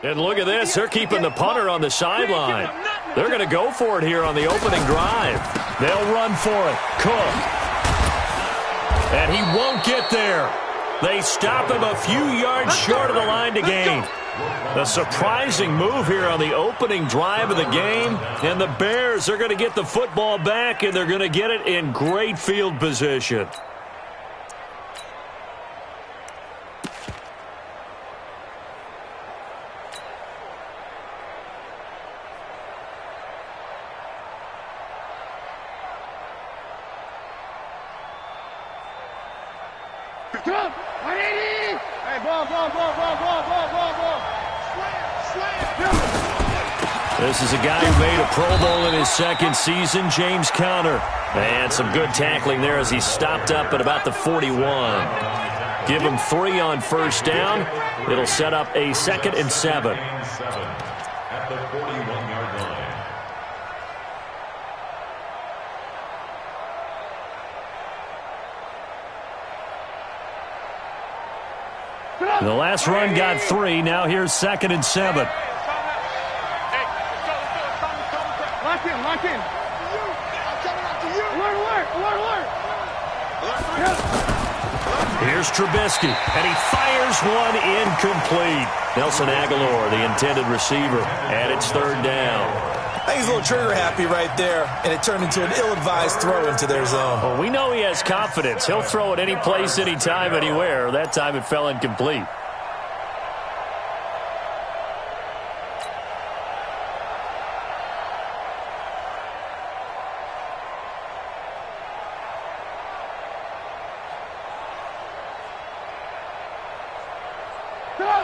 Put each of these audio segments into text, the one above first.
And look at this. They're keeping the punter on the sideline. They're going to go for it here on the opening drive. They'll run for it. Cook. And he won't get there. They stop him a few yards short of the line to gain. A surprising move here on the opening drive of the game. And the Bears are going to get the football back, and they're going to get it in great field position. This is a guy who made a Pro Bowl in his second season, James Conner. And some good tackling there as he stopped up at about the 41. Give him 3 on first down. It'll set up a 2nd and 7. At the 41-yard line. The last run got 3. Now here's 2nd and 7. Lock in. Here's Trubisky, and he fires one incomplete. Nelson Aguilar, the intended receiver, and it's 3rd down. I think he's a little trigger happy right there, and it turned into an ill-advised throw into their zone. Well, we know he has confidence. He'll throw it any place, anytime, anywhere. That time it fell incomplete.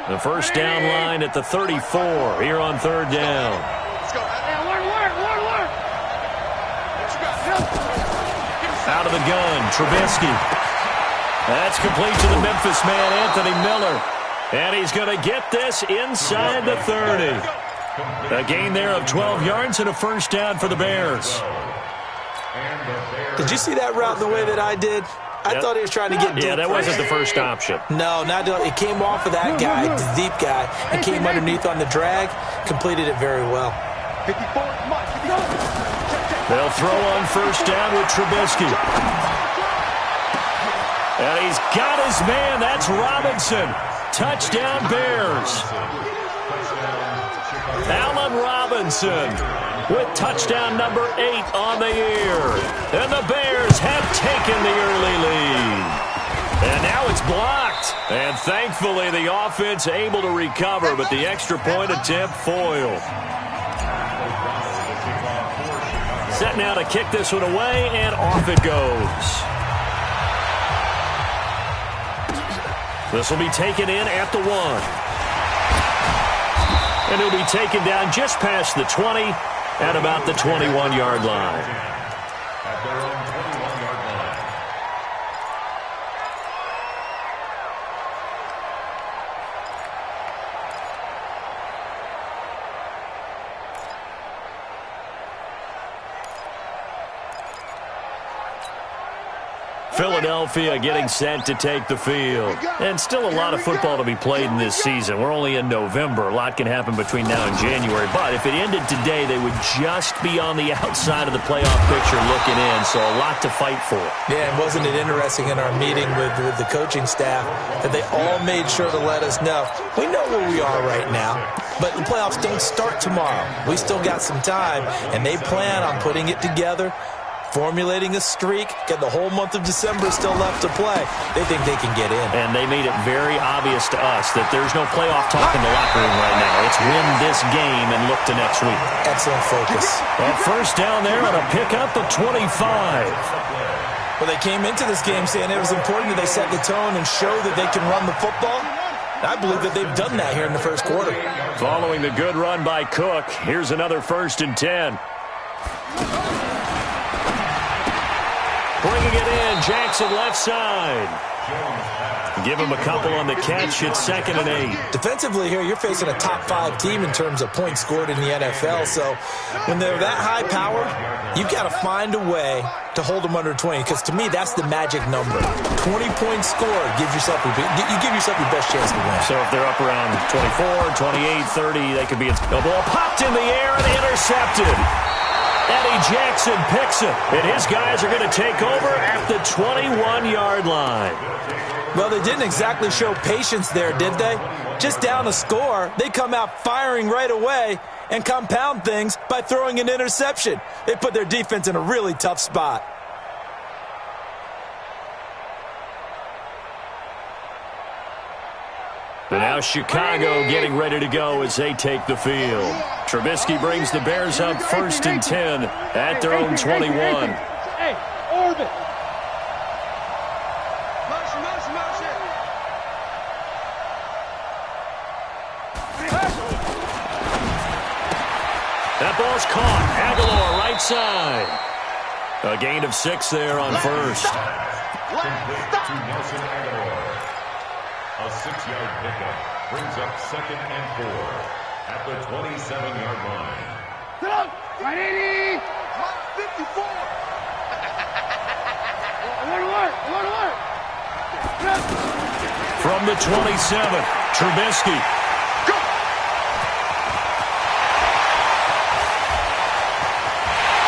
The first down line at the 34 here on 3rd down. Out of the gun, Trubisky. That's complete to the Memphis man, Anthony Miller. And he's going to get this inside the 30. A gain there of 12 yards and a first down for the Bears. Did you see that route the way that I did? I thought he was trying to get deep. Yeah, that wasn't the first option. No, not it came off of that guy, the deep guy, and came underneath on the drag. Completed it very well. They'll throw on first down with Trubisky. And he's got his man. That's Robinson. Touchdown, Bears. Allen Robinson with touchdown number 8 on the year. And the Bears have taken the early lead. And now it's blocked. And thankfully the offense able to recover, but the extra point attempt foiled. Set now to kick this one away, and off it goes. This will be taken in at the 1. And he'll be taken down just past the 20 at about the 21-yard line. At their own 21-yard line. Philadelphia getting set to take the field. And still a lot of football to be played in this season. We're only in November. A lot can happen between now and January. But if it ended today, they would just be on the outside of the playoff picture looking in. So a lot to fight for. Yeah, and wasn't it interesting in our meeting with the coaching staff that they all made sure to let us know, we know where we are right now, but the playoffs don't start tomorrow. We still got some time, and they plan on putting it together, formulating a streak, get the whole month of December still left to play. They think they can get in. And they made it very obvious to us that there's no playoff talk in the locker room right now. It's win this game and look to next week. Excellent focus. At first down there on a pickup of 25. Well, they came into this game saying it was important that they set the tone and show that they can run the football. I believe that they've done that here in the first quarter. Following the good run by Cook, here's another 1st and 10. Bringing it in, Jackson left side. Give him a couple on the catch. It's 2nd and 8. Defensively here, you're facing a top-5 team in terms of points scored in the NFL. So when they're that high-powered, you've got to find a way to hold them under 20, because to me, that's the magic number. 20 points scored, you give yourself your best chance to win. So if they're up around 24, 28, 30, they could be. The ball popped in the air and intercepted. Eddie Jackson picks it, and his guys are going to take over at the 21-yard line. Well, they didn't exactly show patience there, did they? Just down a score, they come out firing right away and compound things by throwing an interception. They put their defense in a really tough spot. And now Chicago getting ready to go as they take the field. Trubisky brings the Bears up 1st and 10 at their own 21. Hey, orbit. That ball's caught. Aguilar right side. A gain of 6 there on 1st. Complete to Nelson Aguilar. A 6-yard pickup brings up 2nd and 4 at the 27-yard line. Sit up. Right, 80. 54. I want to work. From the 27, Trubisky.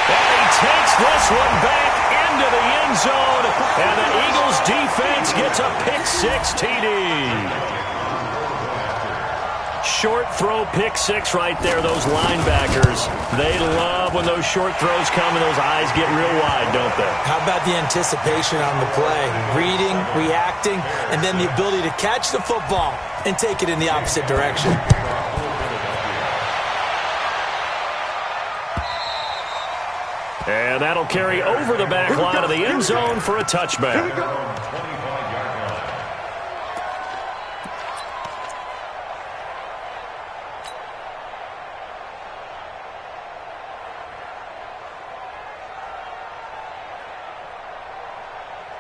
And he takes this one back into the end zone, and the Eagles defense gets a pick-6 TD. Short throw, pick-6 right there. Those linebackers, they love when those short throws come and those eyes get real wide, don't they? How about the anticipation on the play? Reading, reacting, and then the ability to catch the football and take it in the opposite direction. And that'll carry over the back line of the end zone for a touchback.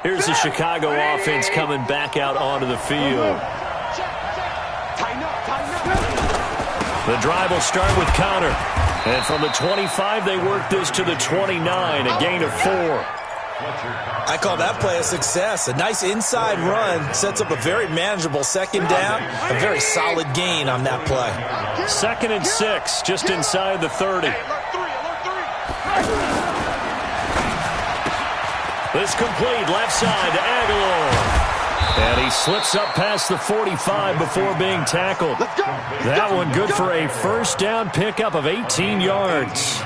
Here's the Chicago offense coming back out onto the field. The drive will start with Connor. And from the 25, they work this to the 29, a gain of 4. I call that play a success. A nice inside run sets up a very manageable 2nd down, a very solid gain on that play. 2nd and 6, just inside the 30. This complete left side to Aguilar. And he slips up past the 45 before being tackled. That one good for a 1st down pickup of 18 yards.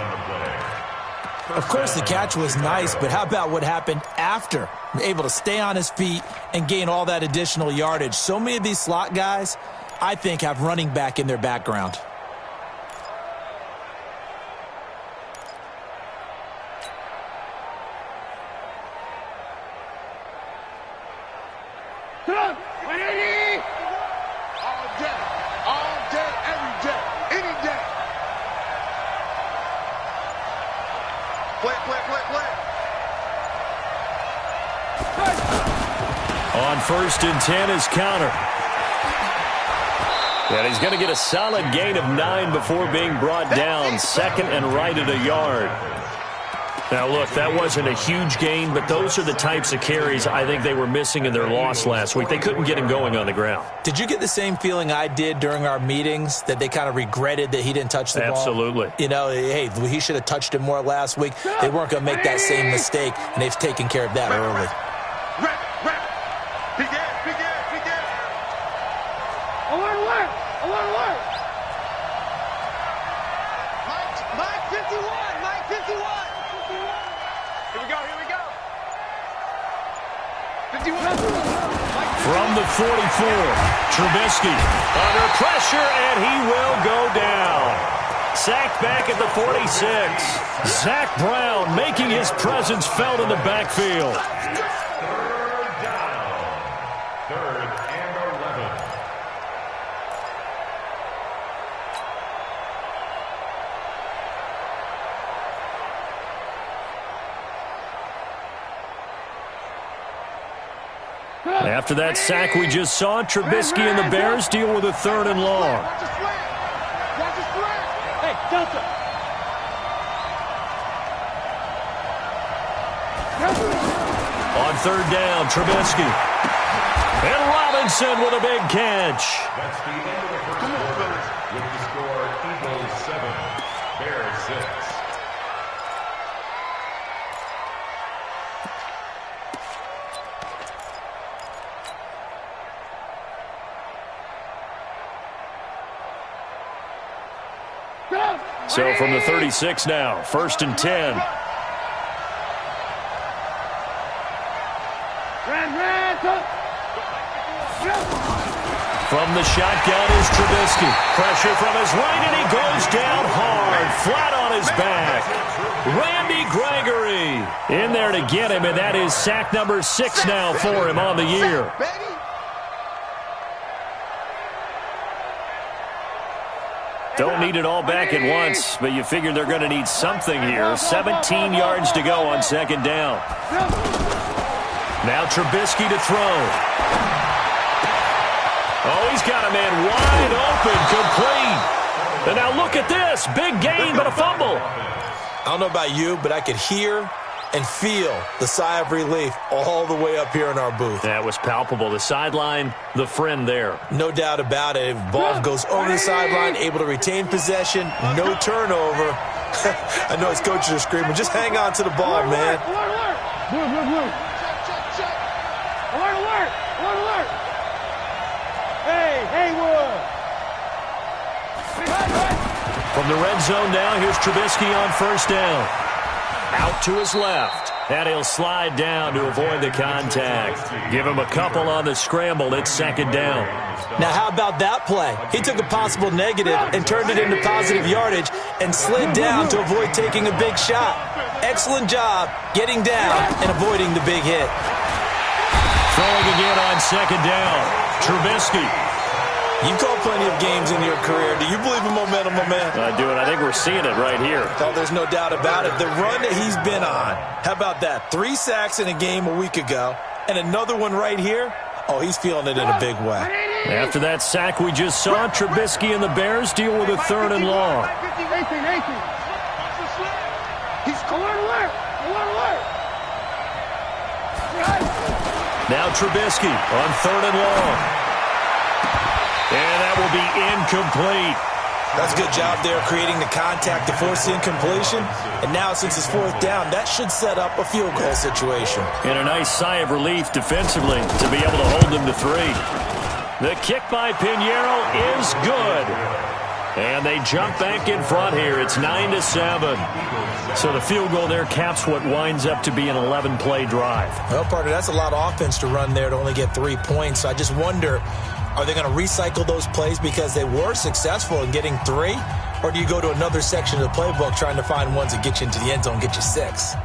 Of course, the catch was nice, but how about what happened after? Able to stay on his feet and gain all that additional yardage. So many of these slot guys, I think, have running back in their background. On 1st and 10 is Connor. And he's going to get a solid gain of 9 before being brought down. 2nd and right at a yard. Now, look, that wasn't a huge gain, but those are the types of carries I think they were missing in their loss last week. They couldn't get him going on the ground. Did you get the same feeling I did during our meetings, that they kind of regretted that he didn't touch the ball? Absolutely. You know, hey, he should have touched it more last week. They weren't going to make that same mistake, and they've taken care of that early. I want to work. Mike 51. Here we go. 51. From the 44, Trubisky under pressure, and he will go down. Sacked back at the 46. Zach Brown making his presence felt in the backfield. Third and 11. After that sack we just saw, Trubisky and the Bears deal with a 3rd and long. Hey, Delta. On 3rd down, Trubisky. And Robinson with a big catch. That's the end of the first quarter with the score Eagles 7, Bears 6. So from the 36 now, 1st and 10. From the shotgun is Trubisky. Pressure from his right, and he goes down hard, flat on his back. Randy Gregory in there to get him, and that is sack number 6 now for him on the year. Don't need it all back at once, but you figure they're going to need something here. 17 yards to go on 2nd down. Now Trubisky to throw. Oh, he's got a man wide open, complete. And now look at this. Big gain, but a fumble. I don't know about you, but I could hear and feel the sigh of relief all the way up here in our booth. That was palpable. The sideline, the friend there. No doubt about it. If ball goes over the sideline, able to retain possession, no turnover. I know his coaches are screaming, just hang on to the ball, man. Alert. Hey, Haywood. From the red zone now, here's Trubisky on 1st down. Out to his left. And he'll slide down to avoid the contact. Give him a couple on the scramble. It's 2nd down. Now, how about that play? He took a possible negative and turned it into positive yardage and slid down to avoid taking a big shot. Excellent job getting down and avoiding the big hit. Throwing again on 2nd down. Trubisky. You've called plenty of games in your career. Do you believe in momentum, my man? I do, and I think we're seeing it right here. Oh, there's no doubt about it. The run that he's been on. How about that? 3 sacks in a game a week ago, and another one right here. Oh, he's feeling it in a big way. After that sack we just saw, Trubisky and the Bears deal with a 3rd and long. 18. He's alert. Now Trubisky on 3rd and long. And that will be incomplete. That's a good job there creating the contact to force the incompletion. And now since it's 4th down, that should set up a field goal situation. And a nice sigh of relief defensively to be able to hold them to 3. The kick by Pinheiro is good. And they jump back in front here. It's 9-7. So the field goal there caps what winds up to be an 11-play drive. Well, partner, that's a lot of offense to run there to only get 3 points. So I just wonder, are they going to recycle those plays because they were successful in getting 3? Or do you go to another section of the playbook trying to find ones that get you into the end zone, get you 6?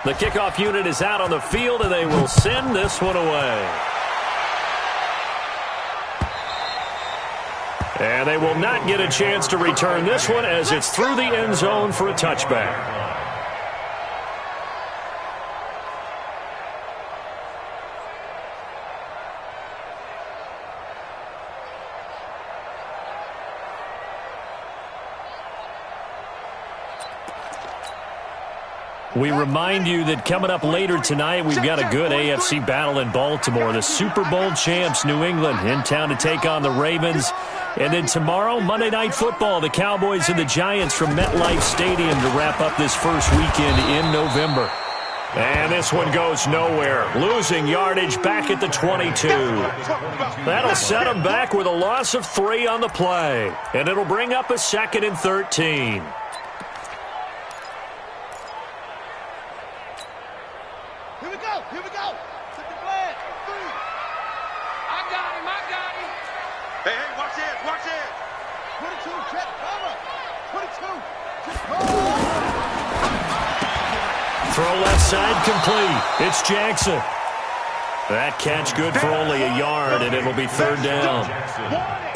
The kickoff unit is out on the field, and they will send this one away. And they will not get a chance to return this one as it's through the end zone for a touchback. We remind you that coming up later tonight, we've got a good AFC battle in Baltimore. The Super Bowl champs, New England, in town to take on the Ravens. And then tomorrow, Monday Night Football, the Cowboys and the Giants from MetLife Stadium to wrap up this first weekend in November. And this one goes nowhere. Losing yardage back at the 22. That'll set them back with a loss of 3 on the play. And it'll bring up a 2nd and 13. Here we go. Set the flag. 3. I got him. Hey, watch it. 22, check cover. 22, check cover. Throw left side complete. It's Jackson. That catch good for only a yard, and it'll be third down.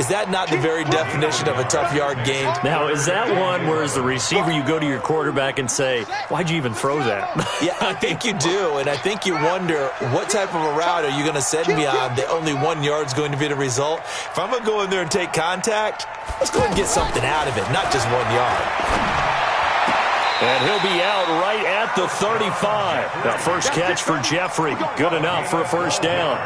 Is that not the very definition of a tough yard gain? Now, is that one where as the receiver you go to your quarterback and say, why'd you even throw that? Yeah, I think you do, and I think you wonder what type of a route are you going to send me on that only 1 yard's going to be the result? If I'm going to go in there and take contact, let's go ahead and get something out of it, not just 1 yard. And he'll be out right at the 35. That first catch for Jeffrey. Good enough for a first down.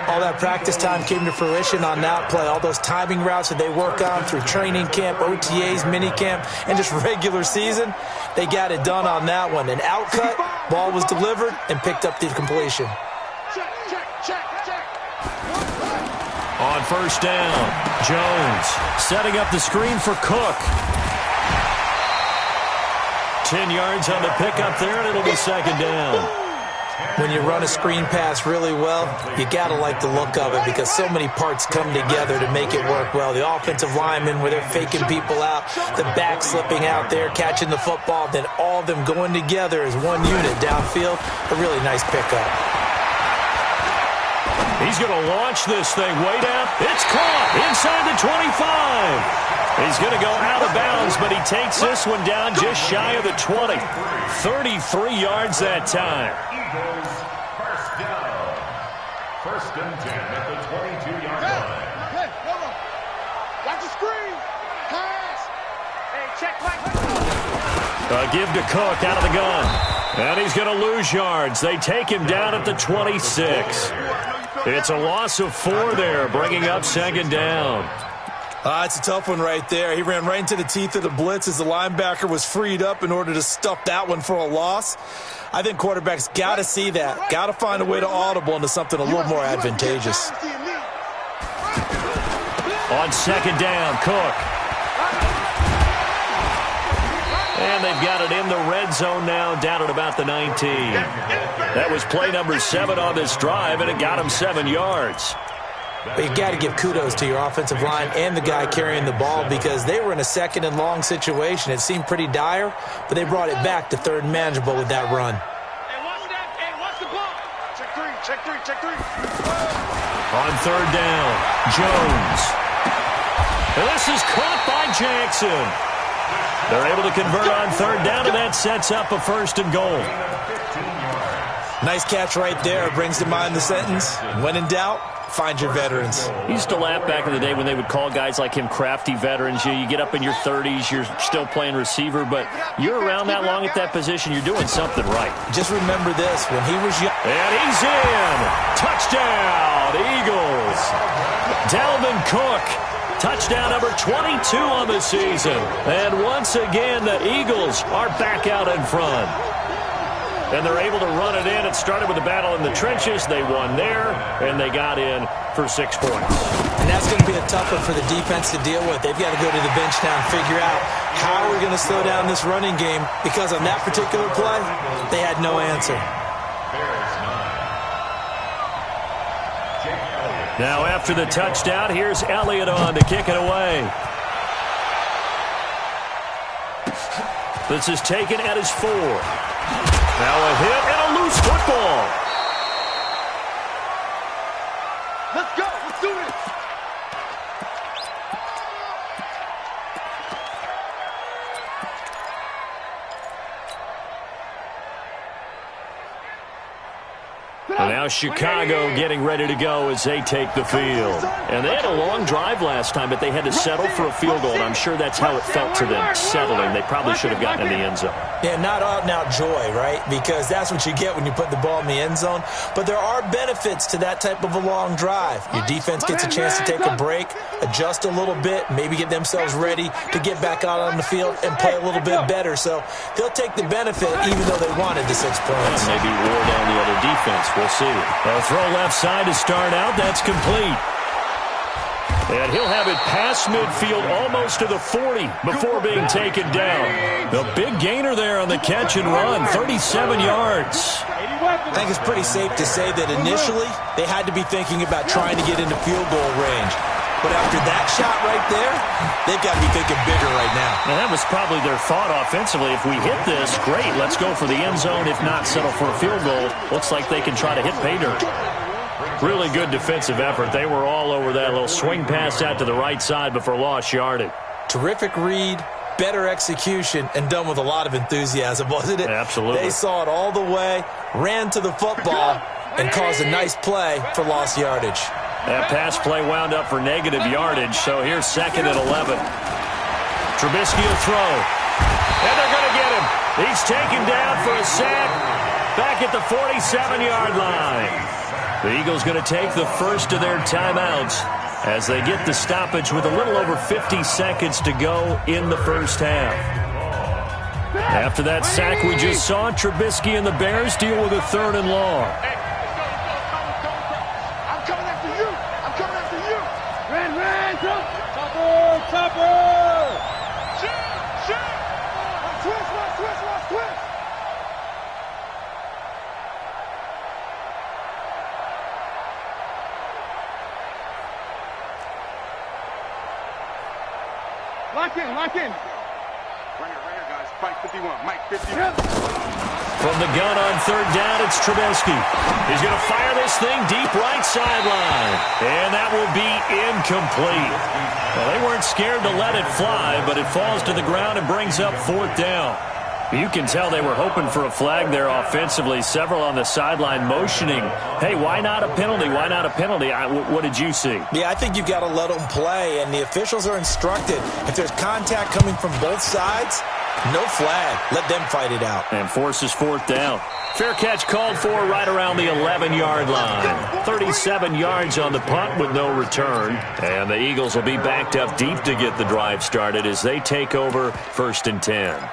All that practice time came to fruition on that play. All those timing routes that they work on through training camp, OTAs, mini camp, and just regular season, they got it done on that one. An outcut, ball was delivered, and picked up the completion. On first down, Jones setting up the screen for Cook. 10 yards on the pickup there, and it'll be second down. When you run a screen pass really well, you got to like the look of it because so many parts come together to make it work well. The offensive linemen, where they're faking people out, the back slipping out there, catching the football, then all of them going together as one unit downfield. A really nice pickup. He's going to launch this thing way down. It's caught inside the 25. He's going to go out of bounds, but he takes this one down just shy of the 20. 33 yards that time. Eagles first down. First and 10 at the 22-yard line. Hey, hold on. Watch the screen. Pass. Hey, check my... Give to Cook out of the gun. And he's going to lose yards. They take him down at the 26. It's a loss of 4 there, bringing up second down. It's a tough one right there. He ran right into the teeth of the blitz as the linebacker was freed up in order to stuff that one for a loss. I think quarterbacks got to see that. Got to find a way to audible into something a little more advantageous. On second down, Cook. And they've got it in the red zone now, down at about the 19. That was play number 7 on this drive, and it got him 7 yards. But you got to give kudos to your offensive line and the guy carrying the ball because they were in a second and long situation. It seemed pretty dire, but they brought it back to third and manageable with that run. Hey, watch that. Hey, watch the ball. Check three. On third down, Jones. And this is caught by Jackson. They're able to convert on third down, and that sets up a first and goal. Nice catch right there. Brings to mind the sentence, when in doubt, find your veterans. He used to laugh back in the day when they would call guys like him crafty veterans. You get up in your 30s, you're still playing receiver, but you're around that long at that position, you're doing something right. Just remember this, when he was young. And he's in. Touchdown, Eagles. Dalvin Cook. Touchdown number 22 on the season. And once again, the Eagles are back out in front. And they're able to run it in. It started with a battle in the trenches. They won there, and they got in for 6 points. And that's going to be a tough one for the defense to deal with. They've got to go to the bench now and figure out how we're going to slow down this running game because on that particular play, they had no answer. Now after the touchdown, here's Elliott on to kick it away. This is taken at his 4. Now a hit and a loose football. Let's go. Let's do this. And now Chicago getting ready to go as they take the field. And they had a long drive last time, but they had to settle for a field goal, and I'm sure that's how it felt to them, settling. They probably should have gotten in the end zone. Yeah, not out and out joy, right? Because that's what you get when you put the ball in the end zone. But there are benefits to that type of a long drive. Your defense gets a chance to take a break, adjust a little bit, maybe get themselves ready to get back out on the field and play a little bit better. So they'll take the benefit even though they wanted the 6 points. Maybe wore down the other defense. We'll see. A throw left side to start out. That's complete. And he'll have it past midfield almost to the 40 before being taken down. The big gainer there on the catch and run, 37 yards. I think it's pretty safe to say that initially they had to be thinking about trying to get into field goal range. But after that shot right there, they've got to be thinking bigger right now. And that was probably their thought offensively. If we hit this, great, let's go for the end zone. If not, settle for a field goal. Looks like they can try to hit pay dirt. Really good defensive effort. They were all over that little swing pass out to the right side before lost yardage. Terrific read, better execution, and done with a lot of enthusiasm, wasn't it? Absolutely. They saw it all the way, ran to the football, and caused a nice play for lost yardage. That pass play wound up for negative yardage, so here's 2nd and 11. Trubisky will throw, and they're going to get him. He's taken down for a sack back at the 47-yard line. The Eagles going to take the first of their timeouts as they get the stoppage with a little over 50 seconds to go in the first half. After that sack we just saw, Trubisky and the Bears deal with a 3rd and long. Lock in. Right here, guys. Mike 51. Mike 51. From the gun on 3rd down, it's Trubisky. He's going to fire this thing deep right sideline. And that will be incomplete. Well, they weren't scared to let it fly, but it falls to the ground and brings up 4th down. You can tell they were hoping for a flag there offensively. Several on the sideline motioning, hey, why not a penalty? Why not a penalty? What did you see? Yeah, I think you've got to let them play, and the officials are instructed. If there's contact coming from both sides, no flag. Let them fight it out. And forces 4th down. Fair catch called for right around the 11-yard line. 37 yards on the punt with no return. And the Eagles will be backed up deep to get the drive started as they take over 1st and 10.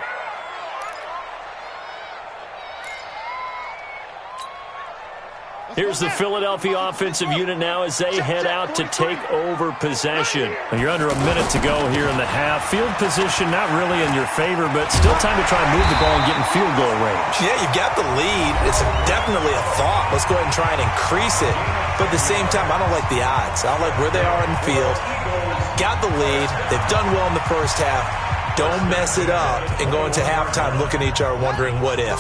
Here's the Philadelphia offensive unit now as they head out to take over possession. You're under a minute to go here in the half. Field position not really in your favor, but still time to try and move the ball and get in field goal range. Yeah, you've got the lead. It's definitely a thought. Let's go ahead and try and increase it. But at the same time, I don't like the odds. I don't like where they are in the field. Got the lead. They've done well in the first half. Don't mess it up and go into halftime looking at each other wondering what if.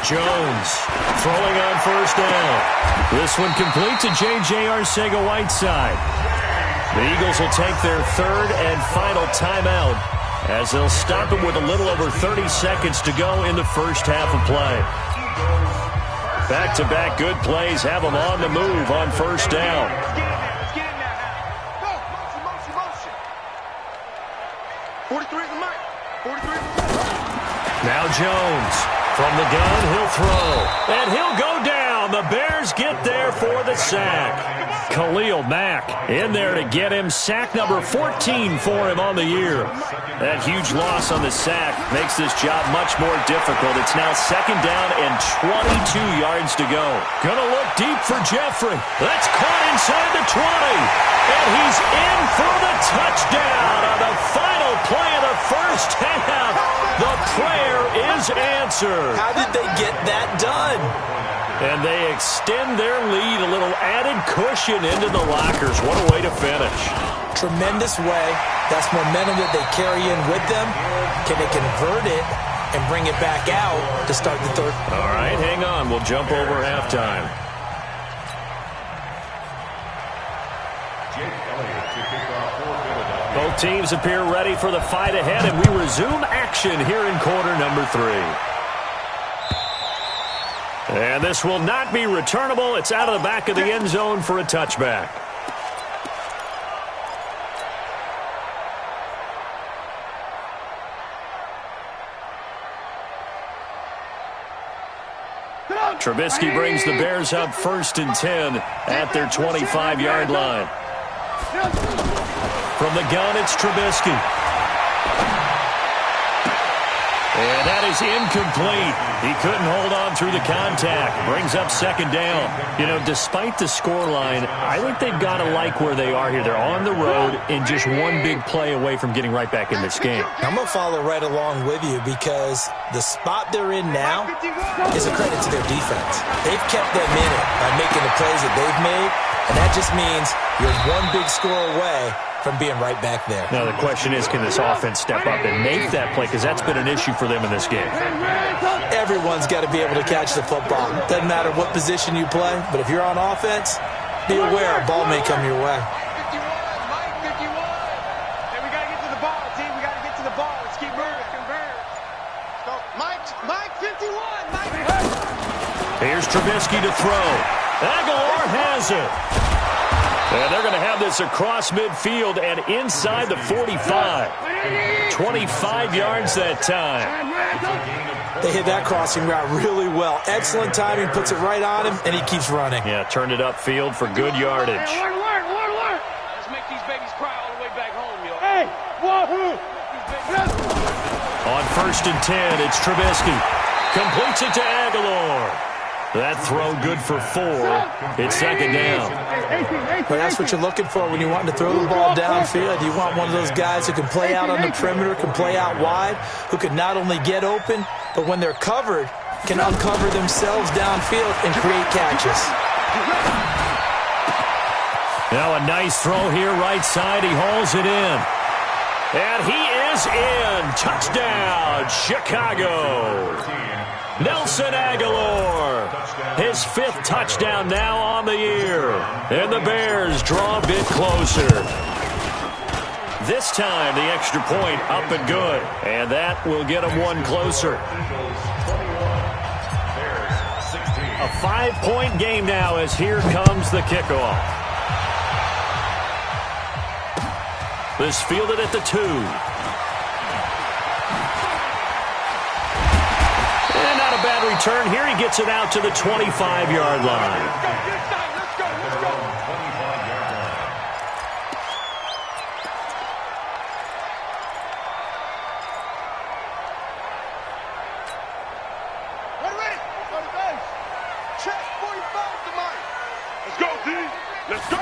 Jones throwing on 1st down. This one complete to J.J. Arcega-Whiteside. The Eagles will take their 3rd and final timeout as they'll stop it with a little over 30 seconds to go in the first half of play. Back-to-back good plays have them on the move on 1st down. Now Jones. From the gun, he'll throw. And he'll go down. The Bears get there for the sack. Khalil Mack in there to get him. Sack number 14 for him on the year. That huge loss on the sack makes this job much more difficult. It's now 2nd down and 22 yards to go. Gonna look deep for Jeffrey. That's caught inside the 20. And he's in for the touchdown on the final play of the first half. The prayer is answered. How did they get that done? And they extend their lead, a little added cushion into the lockers. What a way to finish. Tremendous way. That's momentum that they carry in with them. Can they convert it and bring it back out to start the 3rd? All right, hang on. We'll jump over halftime. Both teams appear ready for the fight ahead, and we resume action here in quarter number 3. And this will not be returnable. It's out of the back of the end zone for a touchback. Trubisky brings the Bears up 1st and 10 at their 25-yard line. From the gun, it's Trubisky. And that is incomplete. He couldn't hold on through the contact. Brings up second down. You know, despite the scoreline, I think they've got to like where they are here. They're on the road and just one big play away from getting right back in this game. I'm going to follow right along with you because the spot they're in now is a credit to their defense. They've kept them in it by making the plays that they've made, and that just means you're one big score away from being right back there. Now the question is, can this offense step up and make that play? Because that's been an issue for them in this game. Everyone's got to be able to catch the football. Doesn't matter what position you play, but if you're on offense, be aware a ball may come your way. 51, Mike 51. Hey, we got to get to the ball, team. We got to get to the ball. Let's keep moving. Convert. So, Mike 51. Mike. Here's Trubisky to throw. Aguilar has it. And they're going to have this across midfield and inside the 45. 25 yards that time. They hit that crossing route really well. Excellent timing, puts it right on him, and he keeps running. Yeah, turned it upfield for good yardage. Let's make these babies cry all the way back home, yo. Hey, wahoo! On 1st and 10, it's Trubisky. Completes it to Aguilar. That throw good for 4. It's second down. But that's what you're looking for when you're wanting to throw the ball downfield. You want one of those guys who can play out on the perimeter, can play out wide, who can not only get open, but when they're covered, can uncover themselves downfield and create catches. Now a nice throw here, right side. He hauls it in. And he is in. Touchdown, Chicago. Nelson Aguilar, his 5th touchdown now on the year. And the Bears draw a bit closer. This time, the extra point up and good. And that will get them one closer. A 5-point game now as here comes the kickoff. This fielded at the 2. Bad return here. He gets it out to the 25-yard line. Let's go. 25-yard line. Ready? Go to base. Check 45 to Mike. Let's go, D. Let's go.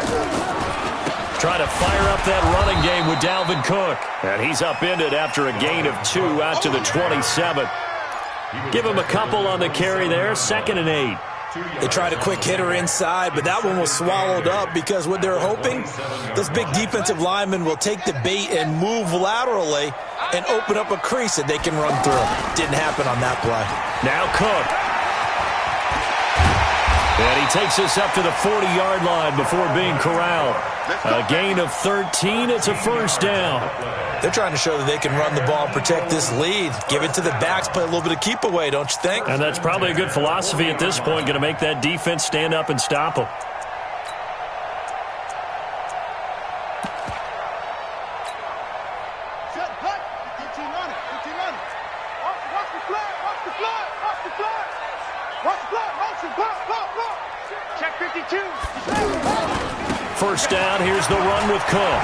Try to fire up that running game with Dalvin Cook. And he's upended after a gain of 2 out to the 27. Give him a couple on the carry there. 2nd and 8. They tried a quick hitter inside, but that one was swallowed up because what they're hoping, those big defensive linemen will take the bait and move laterally and open up a crease that they can run through. Didn't happen on that play. Now Cook. And he takes us up to the 40-yard line before being corralled. A gain of 13. It's a first down. They're trying to show that they can run the ball and protect this lead. Give it to the backs, play a little bit of keep away, don't you think? And that's probably a good philosophy at this point, going to make that defense stand up and stop them. Set, cut. Keep running. Watch the flag. Motion, pop. Check 52. First down, here's the run with Cook.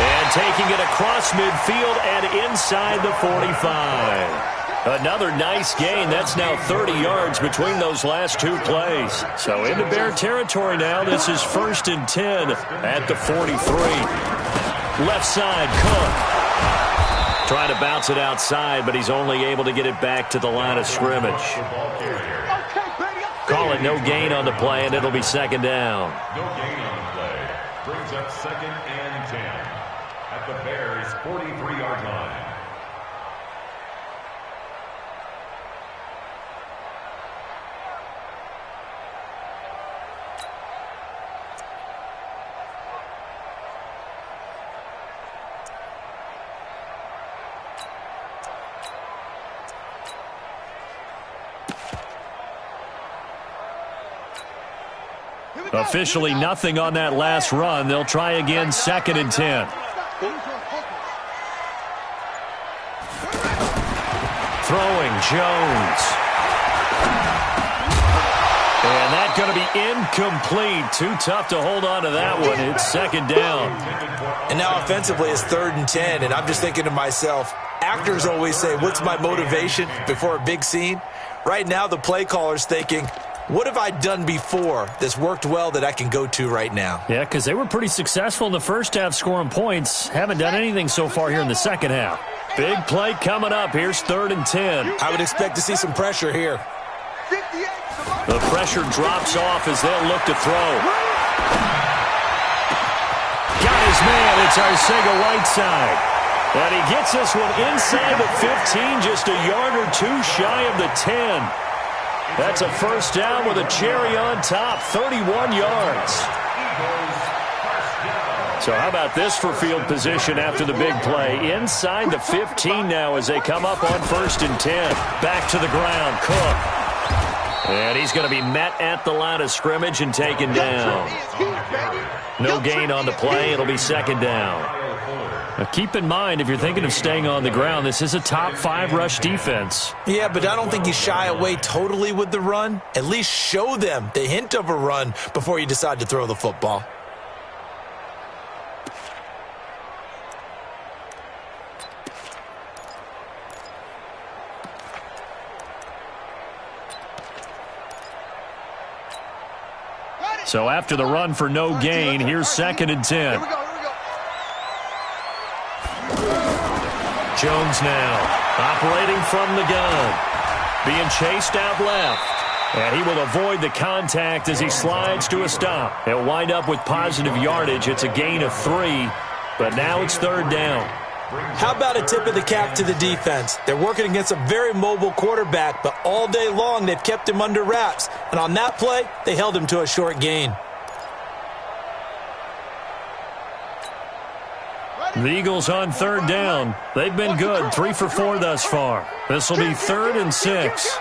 And taking it across midfield and inside the 45. Another nice gain. That's now 30 yards between those last 2 plays. So into Bear territory now. This is 1st and 10 at the 43. Left side, Cook. Trying to bounce it outside, but he's only able to get it back to the line of scrimmage. Call it no gain on the play, and it'll be second down. No gain on the play. Brings up 2nd and 10 at the Bears' 43-yard line. Officially nothing on that last run. They'll try again, 2nd and 10. Throwing, Jones. And that's going to be incomplete. Too tough to hold on to that one. It's second down. And now offensively it's 3rd and 10, and I'm just thinking to myself, actors always say, what's my motivation before a big scene? Right now the play caller's thinking, what have I done before that's worked well that I can go to right now? Yeah, because they were pretty successful in the first half scoring points. Haven't done anything so far here in the second half. Big play coming up. Here's 3rd and 10. I would expect to see some pressure here. The pressure drops off as they'll look to throw. Got his man. It's Arcega-Whiteside. And he gets this one inside the 15, just a yard or two shy of the 10. That's a first down with a cherry on top, 31 yards. So how about this for field position after the big play? Inside the 15 now as they come up on 1st and 10. Back to the ground, Cook. And he's going to be met at the line of scrimmage and taken down. No gain on the play. It'll be second down. Now keep in mind, if you're thinking of staying on the ground, this is a top 5 rush defense. Yeah, but I don't think you shy away totally with the run. At least show them the hint of a run before you decide to throw the football. So after the run for no gain, here's 2nd and 10. Jones now operating from the gun. Being chased out left. And he will avoid the contact as he slides to a stop. He'll wind up with positive yardage. It's a gain of 3, but now it's 3rd down. How about a tip of the cap to the defense? They're working against a very mobile quarterback, but all day long they've kept him under wraps. And on that play, they held him to a short gain. The Eagles on 3rd down. They've been good, 3 for 4 thus far. This will be 3rd and 6.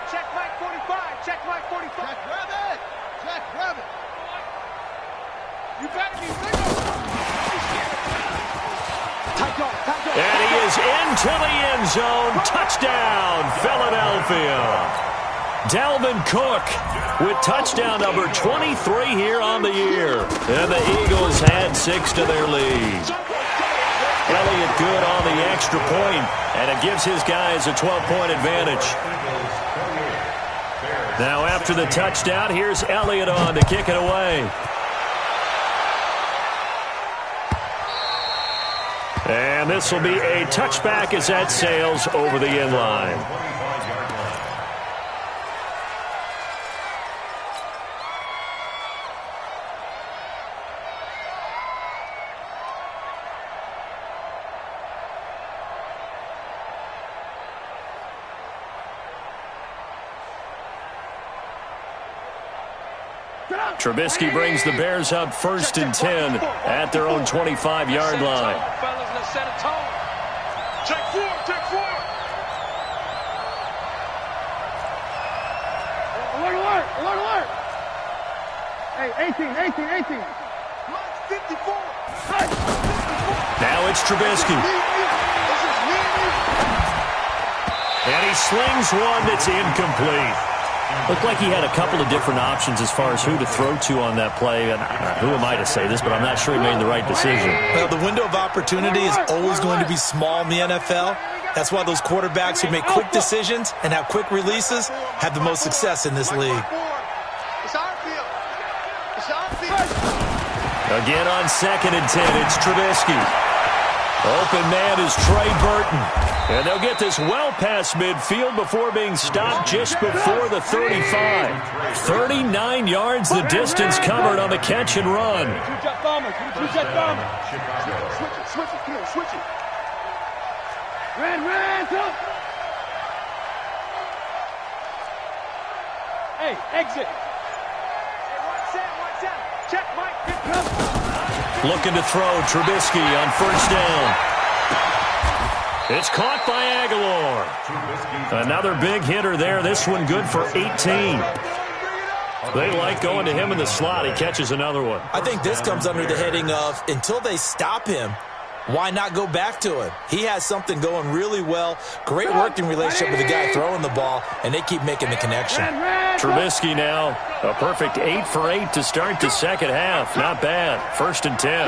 Check Mike 45. Check Mike 45. Check Rabbit. Check Rabbit. You better be bigger. And he is into the end zone. Touchdown, Philadelphia. Dalvin Cook with touchdown number 23 here on the year. And the Eagles add 6 to their lead. Elliott good on the extra point, and it gives his guys a 12-point advantage. Now after the touchdown, here's Elliott on to kick it away. And this will be a touchback as that sails over the end line. Trubisky brings the Bears up 1st and 10 at their own 25-yard line. Check 4, check 4. Alert, alert, alert, alert. Hey, 18. 54. Now it's Trubisky. And he slings one that's incomplete. Looked like he had a couple of different options as far as who to throw to on that play. And who am I to say this, but I'm not sure he made the right decision. Well, the window of opportunity is always going to be small in the NFL. That's why those quarterbacks who make quick decisions and have quick releases have the most success in this league. It's our field. It's our field. Again on 2nd and 10, it's Trubisky. Open man is Trey Burton. And they'll get this well past midfield before being stopped just before the 35. 39 yards the distance covered on the catch and run. Switch it, come here, switch it. Ran, come. Hey, exit. Watch out. Check Mike. Looking to throw, Trubisky on 1st down. It's caught by Aguilar. Another big hitter there. This one good for 18. They like going to him in the slot. He catches another one. I think this comes under the heading of, until they stop him, Why not go back to him? He has something going really well. Great working relationship with the guy throwing the ball, and they keep making the connection. Trubisky now, a perfect 8 for 8 to start the second half. Not bad. 1st and 10.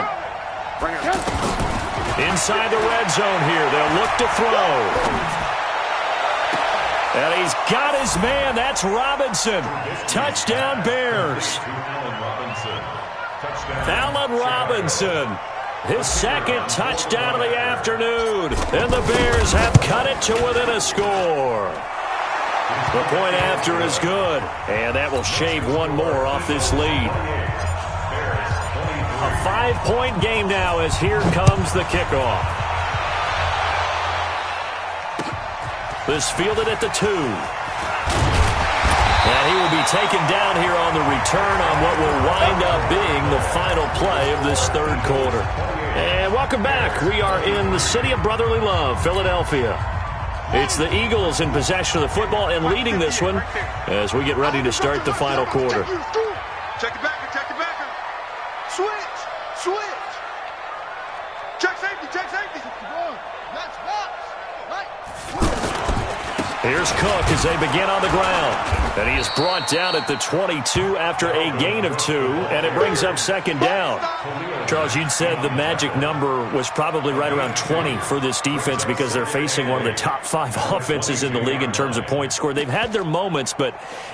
Inside the red zone here. They'll look to throw. And he's got his man. That's Robinson. Touchdown, Bears. Allen Robinson. His second touchdown of the afternoon. And the Bears have cut it to within a score. The point after is good. And that will shave one more off this lead. A 5-point game now as here comes the kickoff. This fielded at the 2. And he will be taken down here on the return on what will wind up being the final play of this third quarter. And welcome back. We are in the city of brotherly love, Philadelphia. It's the Eagles in possession of the football and leading this one as we get ready to start the final quarter. Check it back, check it back. Switch, switch. Check safety, check safety. Let's box. Right. Here's Cook as they begin on the ground. And he is brought down at the 22 after a gain of 2, and it brings up second down. Charles, you'd said the magic number was probably right around 20 for this defense because they're facing one of the top 5 offenses in the league in terms of points scored. They've had their moments, but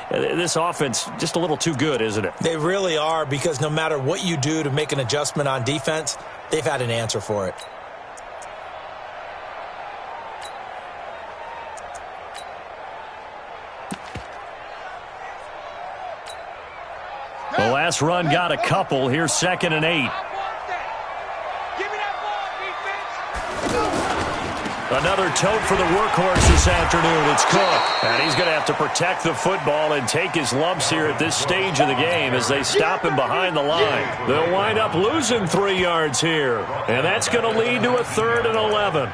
this offense just a little too good, isn't it? They really are, because no matter what you do to make an adjustment on defense, they've had an answer for it. The last run got a couple. Here's 2nd and 8. Another tote for the workhorse this afternoon. It's Cook. And he's going to have to protect the football and take his lumps here at this stage of the game as they stop him behind the line. They'll wind up losing 3 yards here. And that's going to lead to a 3rd and 11.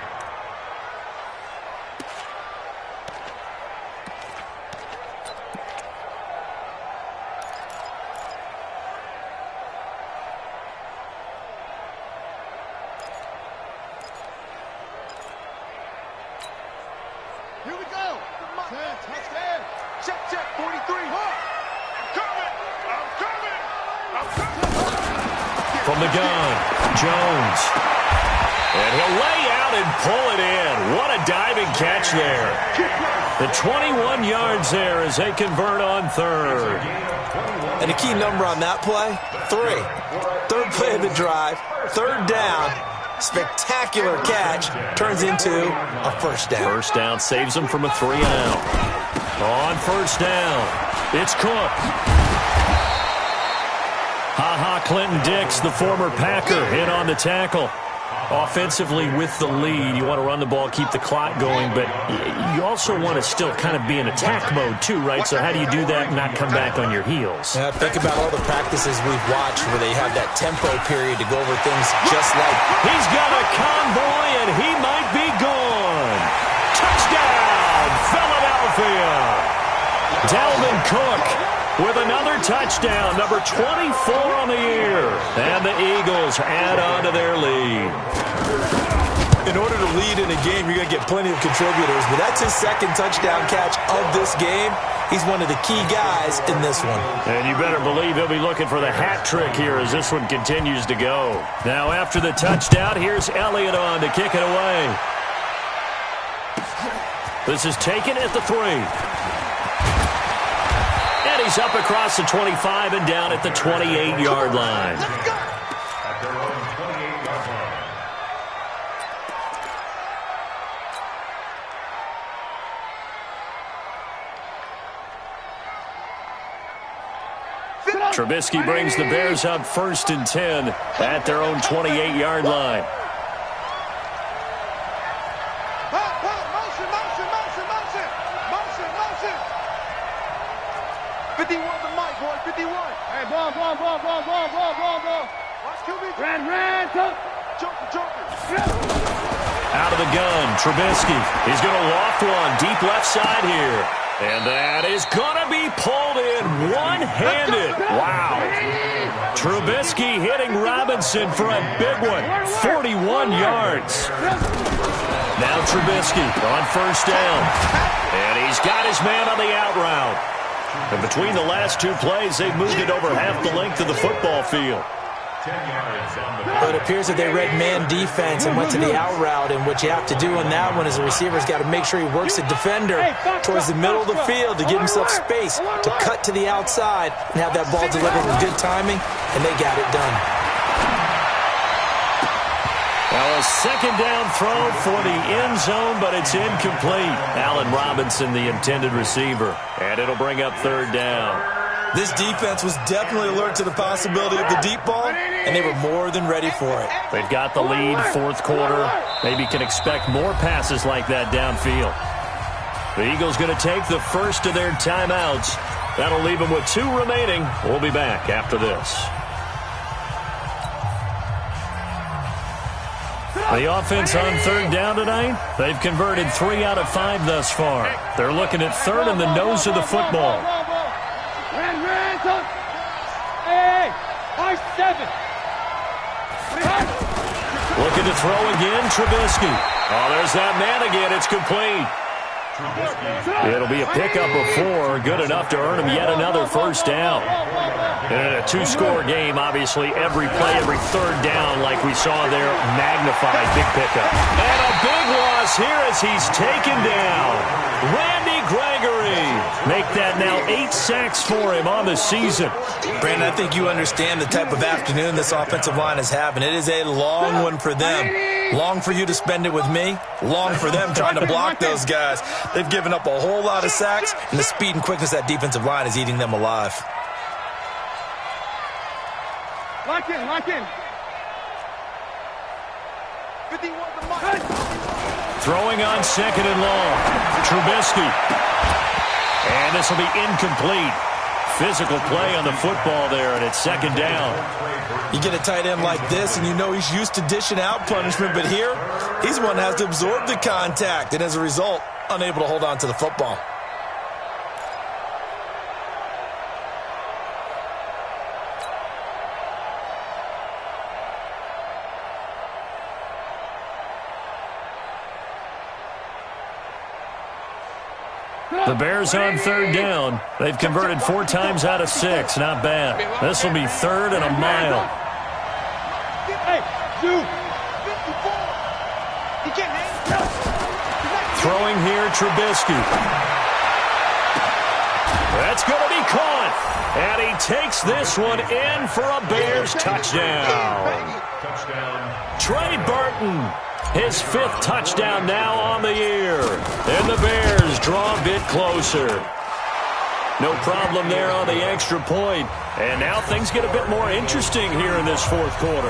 From the gun, Jones. And he'll lay out and pull it in. What a diving catch there. The 21 yards there as they convert on 3rd. And the key number on that play, 3. 3rd play of the drive, 3rd down. Spectacular catch turns into a 1st down. 1st down saves them from a 3 and out. On 1st down, it's Cook. Clinton Dix, the former Packer, in on the tackle. Offensively with the lead, you want to run the ball, keep the clock going, but you also want to still kind of be in attack mode too, right? So how do you do that and not come back on your heels? Yeah, think about all the practices we've watched where they have that tempo period to go over things just like... He's got a convoy, and he might be gone. Touchdown, Philadelphia. Dalvin Cook with another touchdown, number 24 on the year. And the Eagles add on to their lead. In order to lead in a game, you're going to get plenty of contributors, but that's his 2nd touchdown catch of this game. He's one of the key guys in this one. And you better believe he'll be looking for the hat trick here as this one continues to go. Now after the touchdown, here's Elliott on to kick it away. This is taken at the 3. And he's up across the 25 and down at the 28-yard line. At their own 28-yard line. Trubisky brings the Bears up 1st and 10 at their own 28-yard line. Out of the gun, Trubisky. He's going to loft one deep left side here. And that is going to be pulled in one-handed. Wow. Trubisky hitting Robinson for a big one. 41 yards. Now Trubisky on first down. And he's got his man on the out route. And between the last two plays, they've moved it over half the length of the football field. But it appears that they read man defense and went to the out route, and what you have to do on that one is the receiver's got to make sure he works the defender towards the middle of the field to give himself space to cut to the outside and have that ball delivered with good timing, and they got it done. Now a second down throw for the end zone, but it's incomplete. Allen Robinson, the intended receiver, and it'll bring up third down. This defense was definitely alert to the possibility of the deep ball, and they were more than ready for it. They've got the lead, fourth quarter. Maybe can expect more passes like that downfield. The Eagles going to take the first of their timeouts. That'll leave them with 2 remaining. We'll be back after this. The offense on third down tonight, they've converted 3 out of 5 thus far. They're looking at third in the nose of the football. Looking to throw again, Trubisky. Oh, there's that man again. It's complete. It'll be a pickup of 4, good enough to earn him yet another first down. And in a 2-score game, obviously, every play, every third down, like we saw there, magnified, big pickup. And a big loss here as he's taken down. Randy Gregory. Make that now 8 sacks for him on the season. Brandon, I think you understand the type of afternoon this offensive line is having. It is a long one for them. Long for you to spend it with me. Long for them trying to block those guys. They've given up a whole lot of sacks, and the speed and quickness of that defensive line is eating them alive. Lock in, lock in. 51 to Mike. Throwing on second and long. Trubisky. And this will be incomplete. Physical play on the football there, and it's second down. You get a tight end like this, and you know he's used to dishing out punishment, but here, he's the one that has to absorb the contact, and as a result, unable to hold on to the football. The Bears on third down. They've converted 4 times out of 6. Not bad. This will be third and a mile. Throwing here, Trubisky. That's going to be caught. And he takes this one in for a Bears touchdown. Trey Burton. His 5th touchdown now on the year. And the Bears draw a bit closer. No problem there on the extra point. And now things get a bit more interesting here in this fourth quarter.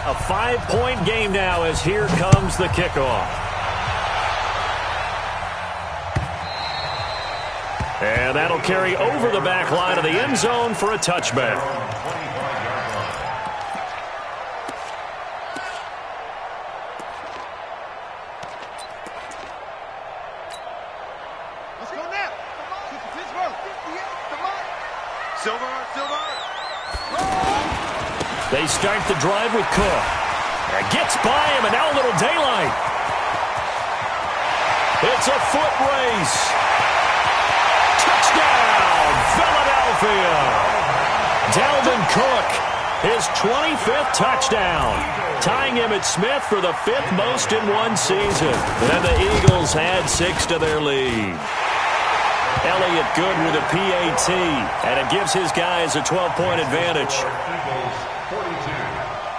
A 5-point game now as here comes the kickoff. And that'll carry over the back line of the end zone for a touchback. They start the drive with Cook. It gets by him, and now a little daylight. It's a foot race. Touchdown, Philadelphia. Dalvin Cook, his 25th touchdown, tying Emmitt Smith for the 5th most in one season. And the Eagles add 6 to their lead. Elliott good with a PAT, and it gives his guys a 12-point advantage.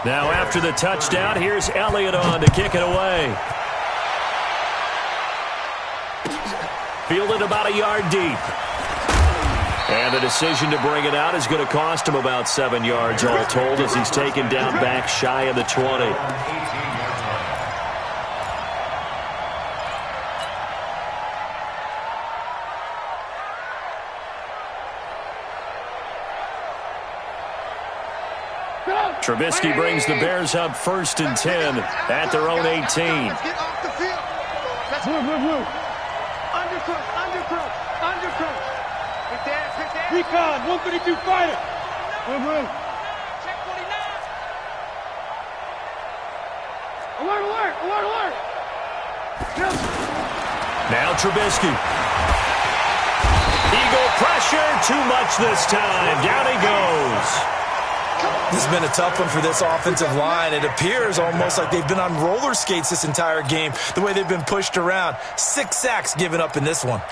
Now after the touchdown, here's Elliott on to kick it away. Fielded about a yard deep. And the decision to bring it out is going to cost him about 7 yards all told as he's taken down back shy of the 20. Trubisky brings the Bears up 1st and 10 at their own 18. Get off the field. That's move. Undercook. Recon, 132 fighter. Check 49. Alert, alert, alert, alert. Now Trubisky. Eagle pressure, too much this time. Down he goes. This has been a tough one for this offensive line. It appears almost like they've been on roller skates this entire game, the way they've been pushed around. 6 sacks given up in this one.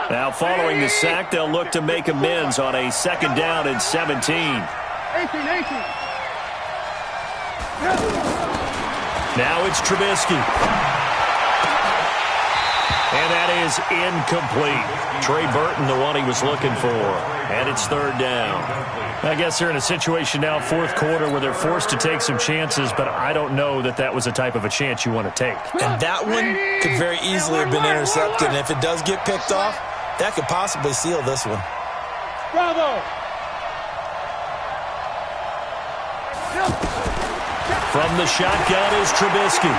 Now following the sack, they'll look to make amends on a 2nd down and 17. 18. Now it's Trubisky. And that is incomplete. Trey Burton, the one he was looking for. And it's 3rd down. I guess they're in a situation now, 4th quarter, where they're forced to take some chances, but I don't know that that was a type of a chance you want to take. And that one could very easily have been intercepted. And if it does get picked off, that could possibly seal this one. Bravo. From the shotgun is Trubisky.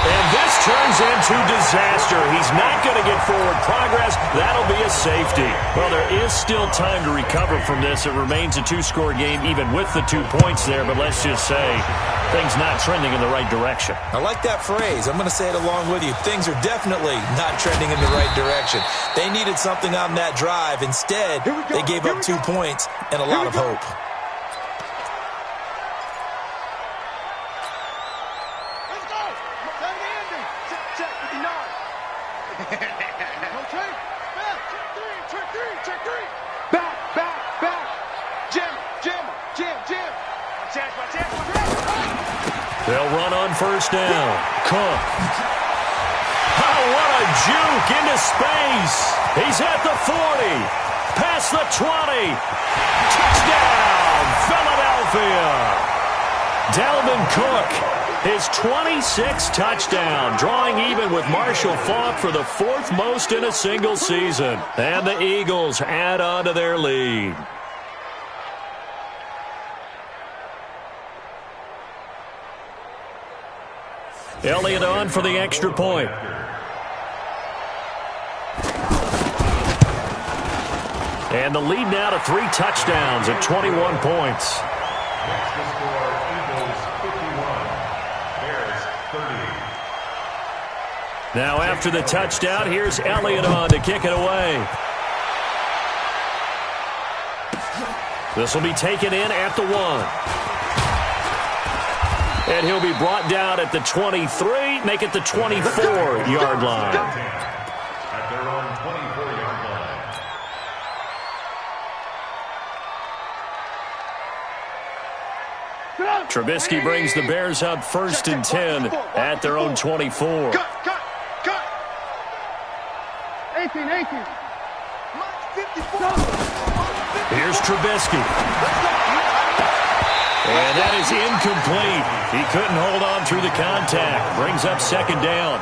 And this turns into disaster. He's not going to get forward progress. That'll be a safety. Well, there is still time to recover from this. It remains a 2-score game even with the 2 points there, but let's just say things not trending in the right direction. I like that phrase. I'm going to say it along with you. Things are definitely not trending in the right direction. They needed something on that drive. Instead, they gave up 2 points and a lot of hope. They'll run on 1st down. Cook. Oh, what a juke into space. He's at the 40. Past the 20. Touchdown, Philadelphia. Dalvin Cook, his 26th touchdown, drawing even with Marshall Faulk for the 4th most in a single season. And the Eagles add on to their lead. Elliott on for the extra point. And the lead now to 3 touchdowns at 21 points. Next to score, Eagles 51, Bears 30. Now after the touchdown, here's Elliott on to kick it away. This will be taken in at the 1. And he'll be brought down at the 23, make it the 24-yard line. At their own 24-yard line. Trubisky brings the Bears up 1st and 10 at their own 24. Cut. 18. Here's Trubisky. And that is incomplete. He couldn't hold on through the contact. Brings up 2nd down.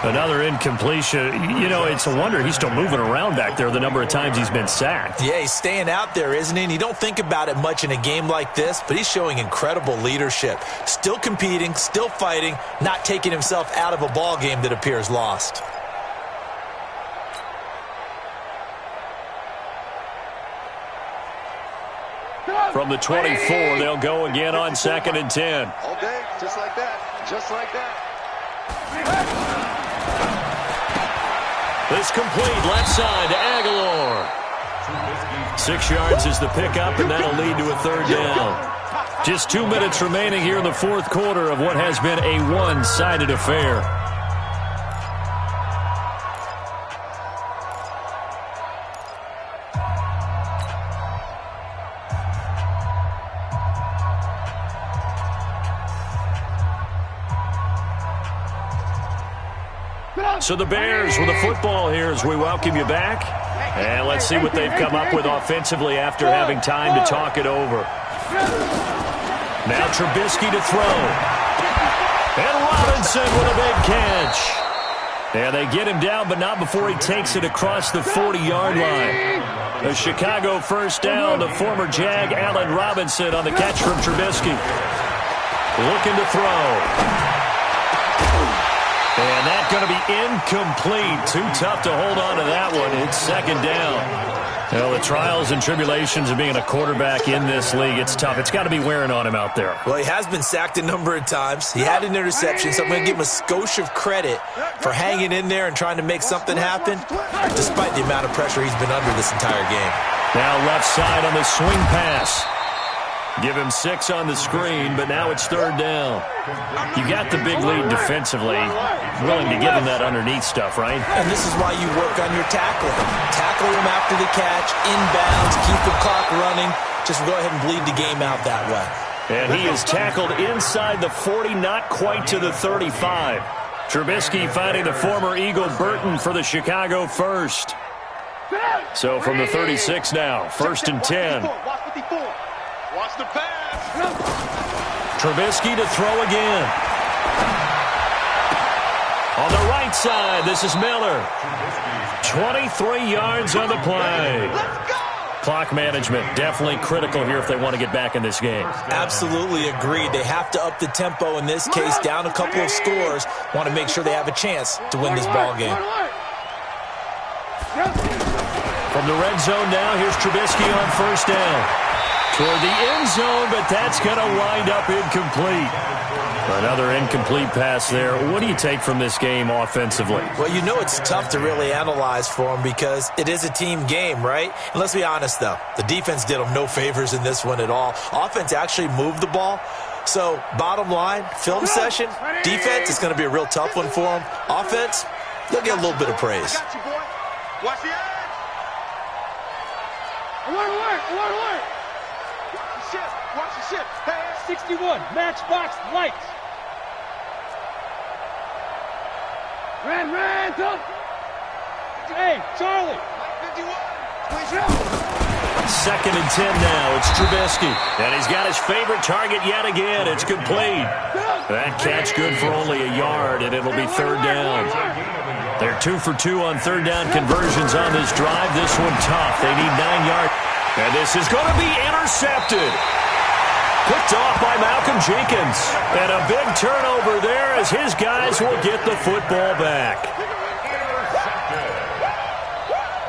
Another incompletion. You know, it's a wonder he's still moving around back there the number of times he's been sacked. Yeah, he's staying out there, isn't he? And you don't think about it much in a game like this, but he's showing incredible leadership. Still competing, still fighting, not taking himself out of a ball game that appears lost. From the 24, they'll go again on 2nd and 10. All day, just like that. Just like that. This complete left side to Aguilar. 6 yards is the pickup, and that'll lead to a 3rd down. Just 2 minutes remaining here in the 4th quarter of what has been a one-sided affair. So the Bears with the football here as we welcome you back. And let's see what they've come up with offensively after having time to talk it over. Now Trubisky to throw. And Robinson with a big catch. And they get him down, but not before he takes it across the 40-yard line. The Chicago first down, the former Jag Allen Robinson on the catch from Trubisky. Looking to throw. And that's going to be incomplete. Too tough to hold on to that one. It's second down. Well, the trials and tribulations of being a quarterback in this league, it's tough. It's got to be wearing on him out there. Well, he has been sacked a number of times. He had an interception, so I'm going to give him a skosh of credit for hanging in there and trying to make something happen, despite the amount of pressure he's been under this entire game. Now left side on the swing pass. Give him 6 on the screen, but now it's third down. You got the big lead defensively. Willing to give him that underneath stuff, right? And this is why you work on your tackling. Tackle him after the catch, inbounds, keep the clock running. Just go ahead and bleed the game out that way. And he is tackled inside the 40, not quite to the 35. Trubisky finding the former Eagle Burton for the Chicago first. So from the 36 now, first and 10. Watch the pass. Trubisky to throw again. On the right side, this is Miller. 23 yards on the play. Clock management definitely critical here if they want to get back in this game. Absolutely agreed. They have to up the tempo in this case, down a couple of scores. Want to make sure they have a chance to win this ball game. From the red zone now, here's Trubisky on first down. Toward the end zone, but that's going to wind up incomplete. Another incomplete pass there. What do you take from this game offensively? Well, you know it's tough to really analyze for them because it is a team game, right? And let's be honest, though. The defense did them no favors in this one at all. Offense actually moved the ball. So, bottom line, film session, defense is going to be a real tough one for them. Offense, they'll get a little bit of praise. Watch the edge. Alert. Watch the ship. Hey, 61, matchbox lights. Ran, come. Hey, Charlie. 51. Second and 10 now. It's Trubisky. And he's got his favorite target yet again. It's complete. That catch good for only a yard, and it'll be third down. They're 2 for 2 on third down conversions on this drive. This one tough. They need 9 yards. And this is going to be intercepted. Picked off by Malcolm Jenkins. And a big turnover there as his guys will get the football back.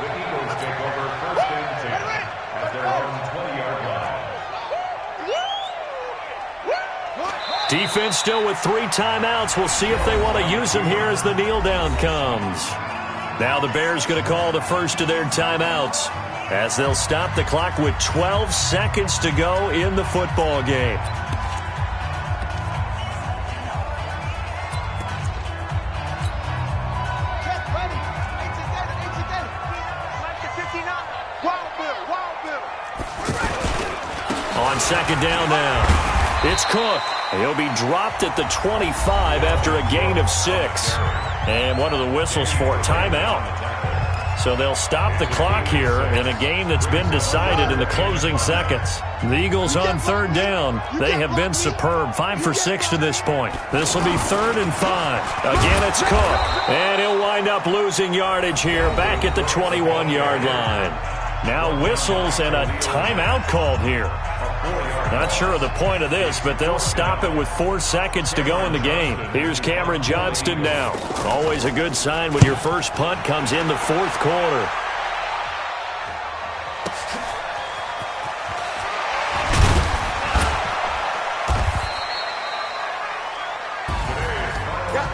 The Eagles take over first and 10 at their own 20-yard line. Defense still with 3 timeouts. We'll see if they want to use them here as the kneel down comes. Now the Bears going to call the first of their timeouts, as they'll stop the clock with 12 seconds to go in the football game. On second down now, it's Cook. He'll be dropped at the 25 after a gain of 6. And what are the whistles for? Timeout. So they'll stop the clock here in a game that's been decided in the closing seconds. The Eagles on third down. They have been superb. 5 for 6 to this point. This will be 3rd and 5. Again, it's Cook. And he'll wind up losing yardage here back at the 21-yard line. Now whistles and a timeout called here. Not sure of the point of this, but they'll stop it with 4 seconds to go in the game. Here's Cameron Johnston now. Always a good sign when your first punt comes in the 4th quarter.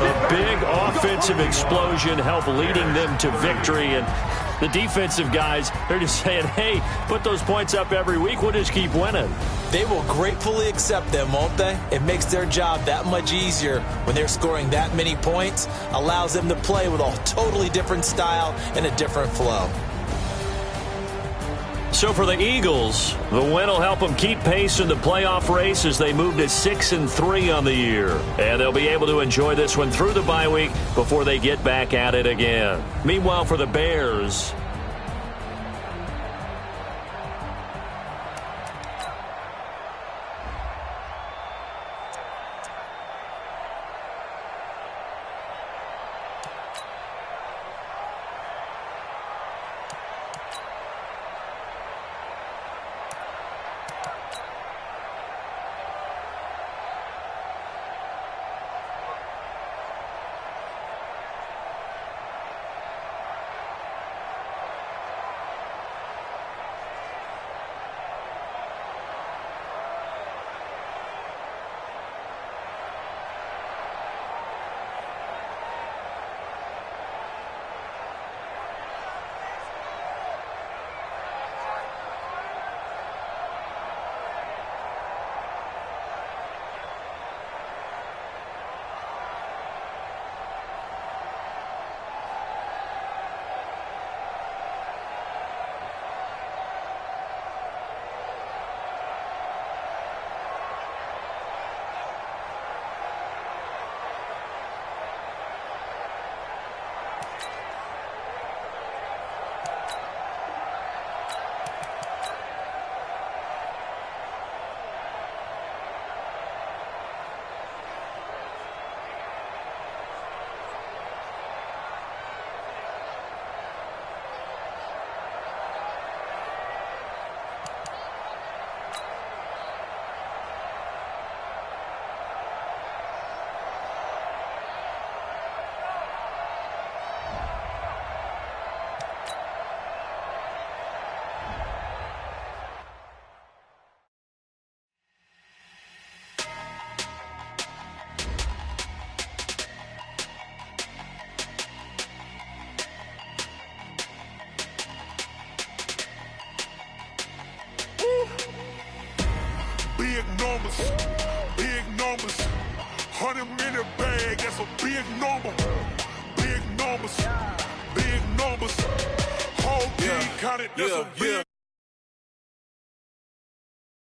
A big offensive explosion helped leading them to victory, and the defensive guys, they're just saying, hey, put those points up every week. We'll just keep winning. They will gratefully accept them, won't they? It makes their job that much easier when they're scoring that many points. Allows them to play with a totally different style and a different flow. So for the Eagles, the win will help them keep pace in the playoff race as they move to 6-3 on the year. And they'll be able to enjoy this one through the bye week before they get back at it again. Meanwhile, for the Bears, big numbers, big numbers. 100-minute bag, that's a big number. Big numbers, big numbers. Whole team counted, that's a big